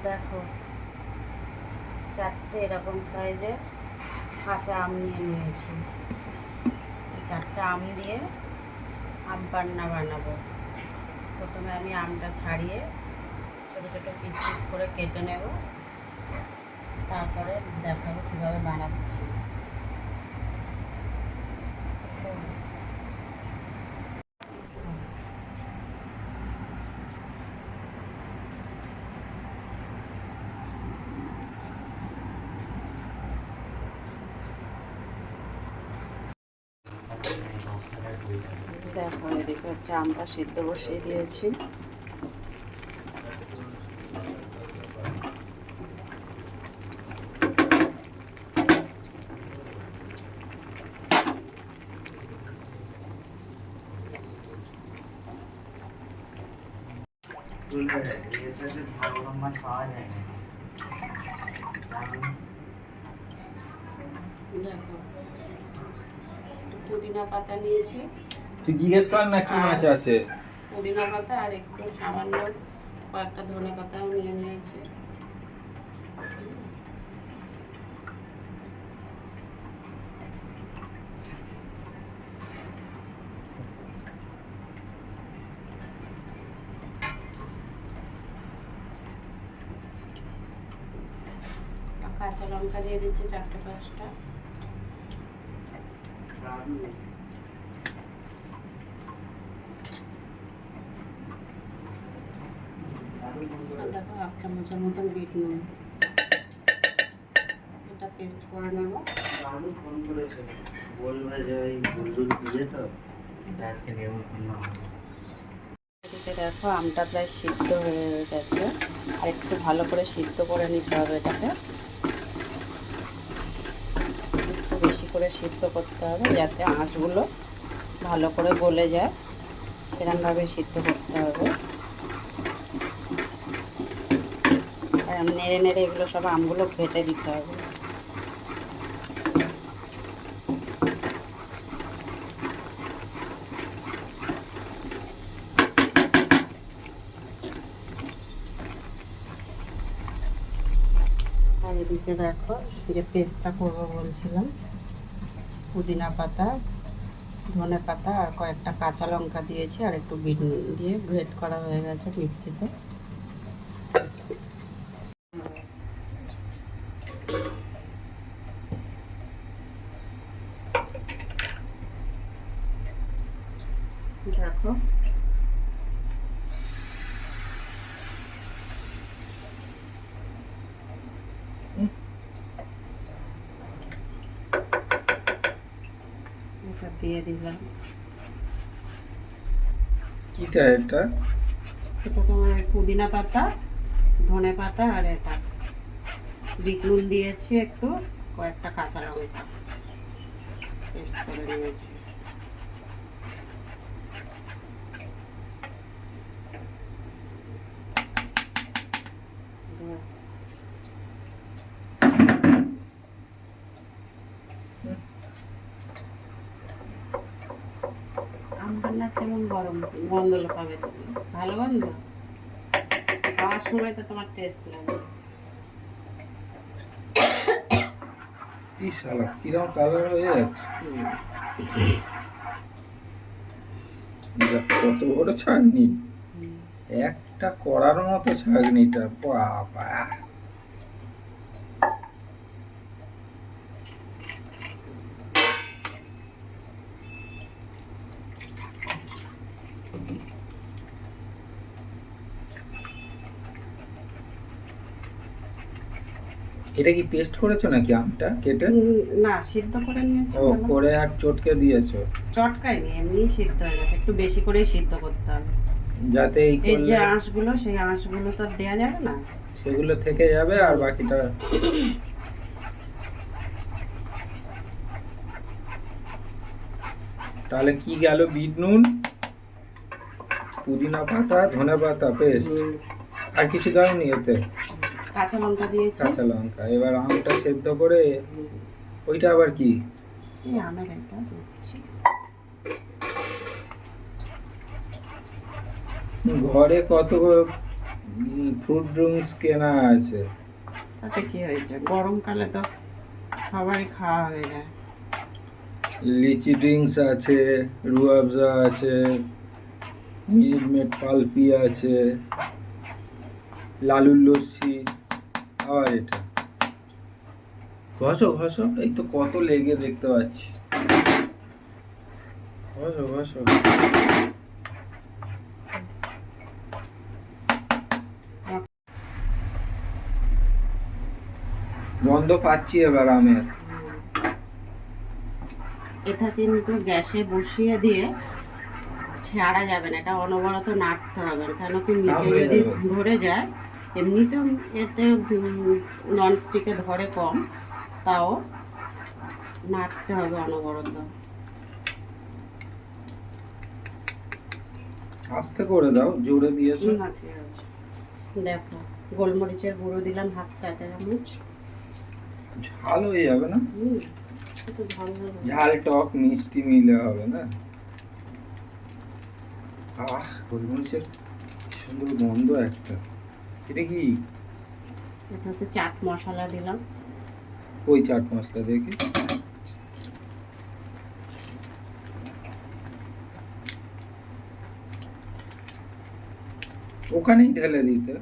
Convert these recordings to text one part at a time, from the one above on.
দেখো, চারটে এরকম সাইজের কাঁচা আম নিয়েছি। চারটে আম দিয়ে আম পান্না বানাবো। প্রথমে আমি আমটা ছাড়িয়ে ছোটো ছোটো পিস পিস করে কেটে নেব, তারপরে দেখাবো কীভাবে বানাচ্ছি। দেখো, এদিকে হচ্ছে আমটা সিদ্ধ বসিয়ে দিয়েছি। দেখো, পুদিনা পাতা নিয়েছি। তুই জিজ্ঞেস কর না কি মাছ আছে। পুদিনা পাতা আর একটু সামান্য কয়েকটা ধনে পাতাও নিয়ে নিয়েছি। কাঁচা লঙ্কা দিয়ে দিচ্ছি 4-5টা। দেখো, 1 চামচের মতন বিট নুন, এটা পেস্ট করে নেব। ফোন করেছিল, বলবে যে ওই বুলবুল দিয়ে তো আজকে নেমন্তন্ন হবে। এদিকে দেখো, আমটা প্রায় সিদ্ধ হয়ে গেছে। একটু ভালো করে সিদ্ধ করে নিতে হবে এটাকে, একটু বেশি করে সিদ্ধ করতে হবে যাতে আঁশগুলো ভালো করে গলে যায়, সেরকমভাবে সিদ্ধ করতে হবে। আর নেড়ে নেড়ে এগুলো সব আমগুলো ঘেটে দিতে হবে। আর এদিকে দেখো, যে পেস্টটা করবো বলছিলাম, পুদিনা পাতা, ধনে পাতা আর কয়েকটা কাঁচা লঙ্কা দিয়েছি, আর একটু বিট নুন দিয়ে গ্রেট করা হয়ে গেছে মিক্সিতে। দেখো, এটা দিয়ে দিলাম। কিটা এটা? এটা তোমার পুদিনা পাতা, ধনে পাতা আর এটা বিট নুন দিয়েছি, একটু কয়েকটা কাঁচা লঙ্কা পেস্ট করে নিয়েছি। আম রান্না কেমন গরম গন্ধ পাবে তুমি? ভালো গন্ধ, খাওয়ার সময় তো তোমার টেস্ট লাগবে। কি শালা কিরকম কালার হয়ে যাচ্ছে। কত বড় ছাগনি, একটা করার মতো ছাগনিটা, বাবা। এটা কি পেস্ট করেছো নাকি আমটা কেটে? না, সিদ্ধ করে নিয়েছি। ও করে আর চটকে দিয়েছো? চটকাইনি, এমনি সিদ্ধ হয়ে গেছে। একটু বেশি করেই সিদ্ধ করতে হবে, যাতে এই যে আঁশগুলো, সেই আঁশগুলো তো দেওয়া যাবে না, সেগুলো থেকে যাবে আর বাকিটা। তাহলে কি গেল? বিট নুন, পুদিনা পাতা, ধনে পাতা পেস্ট, আর কিছু দাওনি এতে? কাঁচা লঙ্কা দিয়েছি। কাঁচা লঙ্কা। এবার আমটা সেদ্ধ করে ওইটা আবার কি? এই আমের এটা দিচ্ছি। ঘরে কত ফ্রুট ড্রিঙ্কস কেনা আছে। তাতে কি হয়েছে, গরমকালে তো সবারই খাওয়া হয়ে যায়। লিচি ড্রিঙ্কস আছে, রুয়াবজা আছে, মিল্ক মেড পালপি আছে, লালুর লস্যি, আবার এটা ঘষো ঘষো, এই তো কত লেগে দেখতে পাচ্ছি, ঘষো ঘষো। গন্ধ পাচ্ছি এবার আমের। এটা কিন্তু গ্যাসে বসিয়ে দিয়ে ছাড়া যাবে না, এটা অনবরত নাড়তে হবে, কেন কি নিচে কামড়ে যদি যাবে। ধরে যায়, এমনিতেও এতে ননস্টিকে ধরে কম, তাও নাড়তে হবে অনবরত। আস্তে করে দাও, জোরে দিয়েছো। না, ঠিক আছে। দেখো, গোলমরিচের গুঁড়ো দিলাম 1/2 চা চামচ। ঝাল হয়ে যাবে না? একটু ঝাল ঝাল হবে। ঝাল টক মিষ্টি মিলে হবে না? আহ, গোলমরিচের সুন্দর গন্ধ একটা। এটা কি? এটা হচ্ছে চাট মশলা দিলাম। ওই চাট মশলা দেখি। ওখানেই ঢেলে দিতে।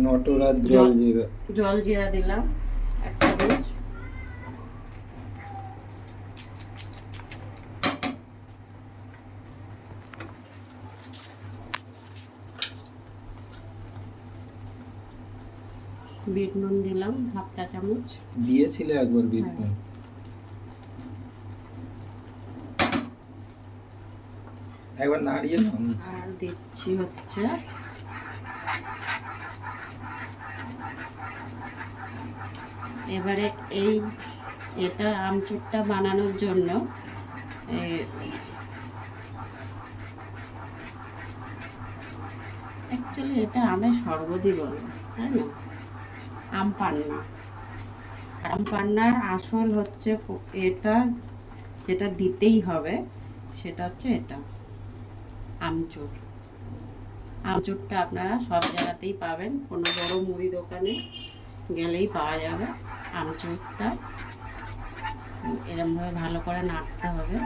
নটরাজ জল জিরা। জল জিরা দিলাম 1 চামচ। বিট নুন দিলাম 1/2 চা চামচ। দিয়েছিলে একবার বিট নুন। একবার নাড়িয়ে নাও। আর দিচ্ছি হচ্ছে এবারে এটা আমচুরটা বানানোর জন্য অ্যাকচুয়ালি এটা আমের শরবতই বলে, তাই না? আম পান্না। আম পান্নার আসল হচ্ছে এটা, যেটা দিতেই হবে সেটা হচ্ছে এটা আমচুর। আমচুরটা আপনারা সব জায়গাতেই পাবেন, কোনো বড় মুদি দোকানে গেলেই পাওয়া যাবে আমচুরটা। এরকমভাবে ভালো করে নাড়তে হবে।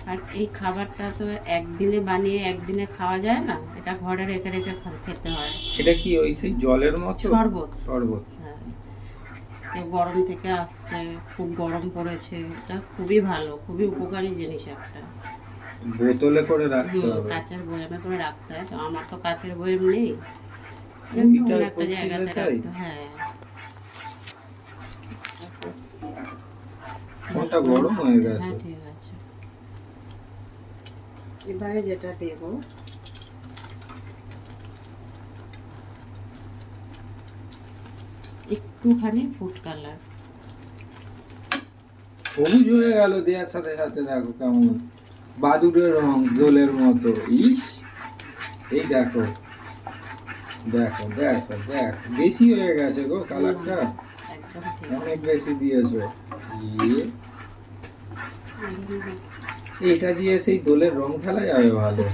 আর এই খাবারটা তো একদিনে বানিয়ে একদিনে খাওয়া যায় না, এটা ঘরে রেখে রেখে খেতে হয়। এটা কি ওই সেই জলের মতো? শরবত। শরবত। হ্যাঁ, তো গরম থেকে আসছে, খুব গরম পড়েছে, এটা খুবই ভালো, খুবই উপকারী জিনিস একটা। বোতলে করে রাখতে হবে। কাঁচের বয়ামে করে রাখতে হয়, তো আমার তো কাঁচের বয়াম নেই, ওইটা অন্য একটা করছিলে জায়গাতে তাই? রাখতে। হ্যাঁ, ফোনটা গরম হয়ে গেছে। হ্যাঁ, ঠিক আছে। এবারে যেটা দেব, একটুখানি ফুড কালার। সবুজ হয়ে গেল দেওয়ার সাথে সাথে, দেখো কেমন বাদুড়ের রং, জলের মতো। ইস, এই দেখো দেখো দেখো দেখো, বেশি হয়ে গেছে গো কালারটা, একদম ঠিক অনেক আছে। বেশি দিয়েছো। ইয়ে, এটা দিয়ে সেই দোলের রং খেলা যাবে ভালো।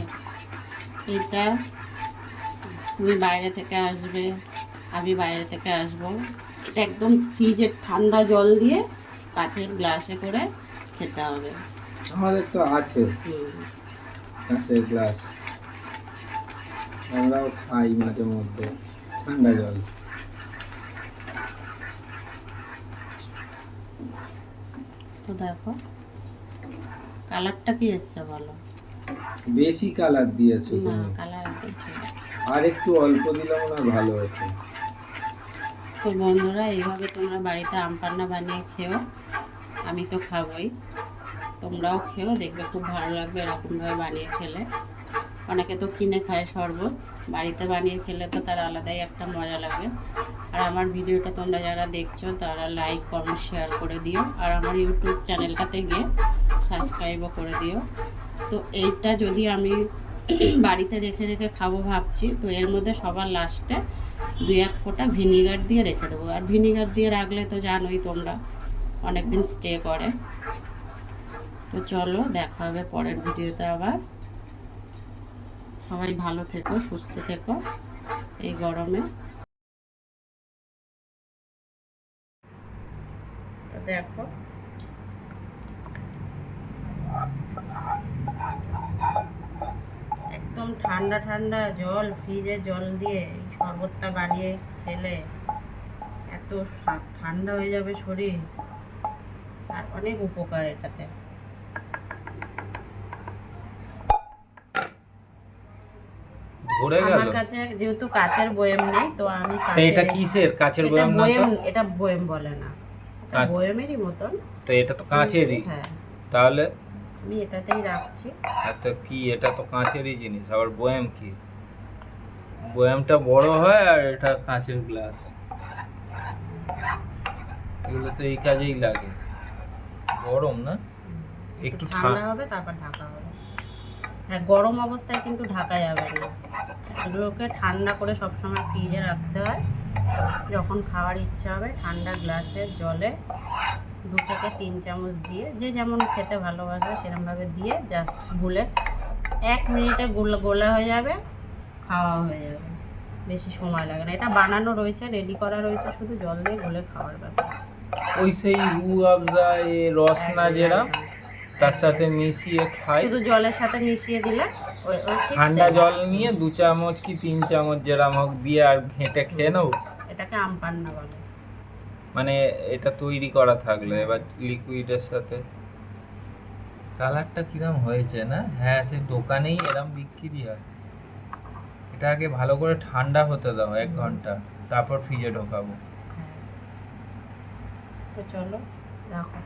এটা তুমি বাইরে থেকে আসবে, আমি বাইরে থেকে আসবো, এটা একদম ফ্রিজের ঠান্ডা জল দিয়ে কাচের গ্লাসে করে খেতে হবে। আমাদের তো আছে কাছের গ্লাস, আমরাও খাই মাঝে মধ্যে ঠান্ডা জল। তো দেখো কালারটা কি এসছে বলো? বেশি কালার দিয়েছো না, তুমি, কালার একদম ঠিক আছে। আর একটু অল্প দিলে মনে হয় ভালো হতো। তো বন্ধুরা, এইভাবে তোমরা বাড়িতে আম পান্না বানিয়ে খেও, আমি তো খাবোই, তোমরাও খেও, দেখবে খুব ভালো লাগবে এরকমভাবে বানিয়ে খেলে। অনেকে তো কিনে খায় শরবত, বাড়িতে বানিয়ে খেলে তো তার আলাদাই একটা মজা লাগে। আর আমার ভিডিওটা তোমরা যারা দেখছো তারা লাইক কমেন্ট শেয়ার করে দিও, আর আমার ইউটিউব চ্যানেলটাতে গিয়ে সাবস্ক্রাইবও করে দিও। তো এইটা যদি আমি বাড়িতে রেখে রেখে খাবো ভাবছি, তো এর মধ্যে সবার লাস্টে 2-1 ফোঁটা ভিনিগার দিয়ে রেখে দেবো। আর ভিনিগার দিয়ে রাখলে তো জানোই তোমরা অনেক দিন স্টে করে। তো চলো, দেখা হবে পরের ভিডিওতে আবার। সবাই ভালো থেকো, সুস্থ থেকো এই গরমে। তো দেখো, একদম ঠান্ডা ঠান্ডা জল, ফ্রিজে জল দিয়ে এই শরবতটা বানিয়ে খেলে এত ঠান্ডা হয়ে যাবে শরীর, আর অনেক উপকার এটাতে। ধরে গেল। আমার কাছে যেহেতু কাচের বয়াম নেই, তো আমি তো এটা কিসের? কাচের বয়াম না তো? এটা বয়াম বলে না, এটা আচ্ছা। বয়ামেরই মতন। তো এটা তো কাঁচেরই। হ্যাঁ, তাহলে আমি এটাতেই রাখছি। এত কি, এটা তো কাঁচেরই জিনিস, আবার বয়াম কি? বয়ামটা বড় হয় আর এটা কাঁচের গ্লাস। এগুলো তো এই কাজেই লাগে। গরম না, একটু ঠান্ডা হবে তারপর ঢাকা হবে। হ্যাঁ, গরম অবস্থায় কিন্তু ঢাকা যাবে না, এগুলোকে ঠান্ডা করে সবসময় ফ্রিজে রাখতে হয়। যখন খাওয়ার ইচ্ছা হবে ঠান্ডা গ্লাসের জলে 2 থেকে 3 চামচ দিয়ে, যে যেমন খেতে ভালোবাসে সেরকমভাবে দিয়ে জাস্ট গুলে 1 মিনিটে গোলা হয়ে যাবে, খাওয়া হয়ে যাবে। বেশি সময় লাগে না, এটা বানানো রয়েছে, রেডি করা রয়েছে, শুধু জল দিয়ে গুলে খাওয়ার ব্যাপার। ওই সেই রুয়াবজা রসনা যেরা তার সাথে মিশিয়ে খাই। শুধু জলের সাথে মিশিয়ে দিলে ওই ঠিক ঠান্ডা same। জল নিয়ে 2 চামচ কি 3 চামচ যেরাম হোক দিয়ে আর ঘেঁটে খেয়ে নেবো। এটাকে আম পান্না বলে। মানে এটা তৈরি করা থাকলো, এবার লিকুইডের সাথে। কালারটা কিরম হয়েছে না? হ্যাঁ, সে দোকানেই এরম বিক্রি হয়। এটা আগে ভালো করে ঠান্ডা হতে দাও 1 ঘন্টা, তারপর ফ্রিজে ঢোকাবো। তো চলো রাখো।